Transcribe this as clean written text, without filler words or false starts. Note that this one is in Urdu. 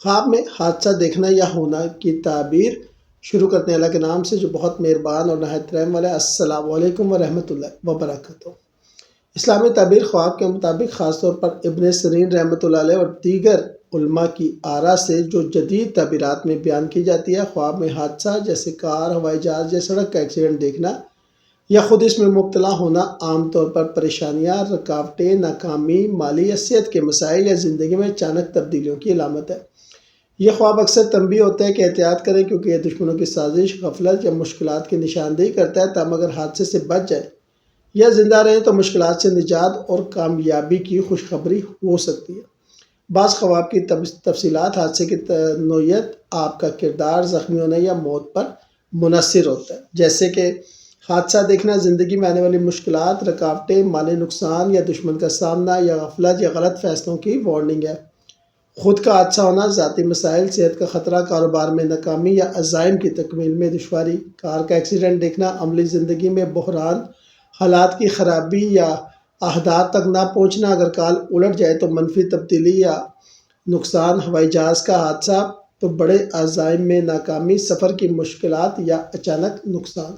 خواب میں حادثہ دیکھنا یا ہونا کی تعبیر شروع کرتے ہیں اللہ کے نام سے جو بہت مہربان اور نہایت رحم والا ہے۔ السلام علیکم ورحمۃ اللہ وبرکاتہ۔ اسلامی تعبیر خواب کے مطابق خاص طور پر ابن سیرین رحمۃ اللہ علیہ اور دیگر علماء کی آراء سے جو جدید تعبیرات میں بیان کی جاتی ہے، خواب میں حادثہ جیسے کار، ہوائی جہاز یا سڑک کا ایکسیڈنٹ دیکھنا یا خود اس میں مبتلا ہونا عام طور پر پریشانیاں، رکاوٹیں، ناکامی، مالی حیثیت کے مسائل یا زندگی میں اچانک تبدیلیوں کی علامت ہے۔ یہ خواب اکثر تنبیہ ہوتا ہے کہ احتیاط کریں کیونکہ یہ دشمنوں کی سازش، غفلت یا مشکلات کی نشاندہی کرتا ہے، تاہم اگر حادثے سے بچ جائیں یا زندہ رہیں تو مشکلات سے نجات اور کامیابی کی خوشخبری ہو سکتی ہے۔ بعض خواب کی تفصیلات حادثے کی نوعیت، آپ کا کردار، زخمی ہونے یا موت پر منحصر ہوتا ہے، جیسے کہ حادثہ دیکھنا زندگی میں آنے والی مشکلات، رکاوٹیں، مالی نقصان یا دشمن کا سامنا یا غفلت یا غلط فیصلوں کی وارننگ ہے۔ خود کا حادثہ ہونا ذاتی مسائل، صحت کا خطرہ، کاروبار میں ناکامی یا عزائم کی تکمیل میں دشواری۔ کار کا ایکسیڈنٹ دیکھنا عملی زندگی میں بحران، حالات کی خرابی یا اہداف تک نہ پہنچنا۔ اگر کار الٹ جائے تو منفی تبدیلی یا نقصان۔ ہوائی جہاز کا حادثہ تو بڑے عزائم میں ناکامی، سفر کی مشکلات یا اچانک نقصان۔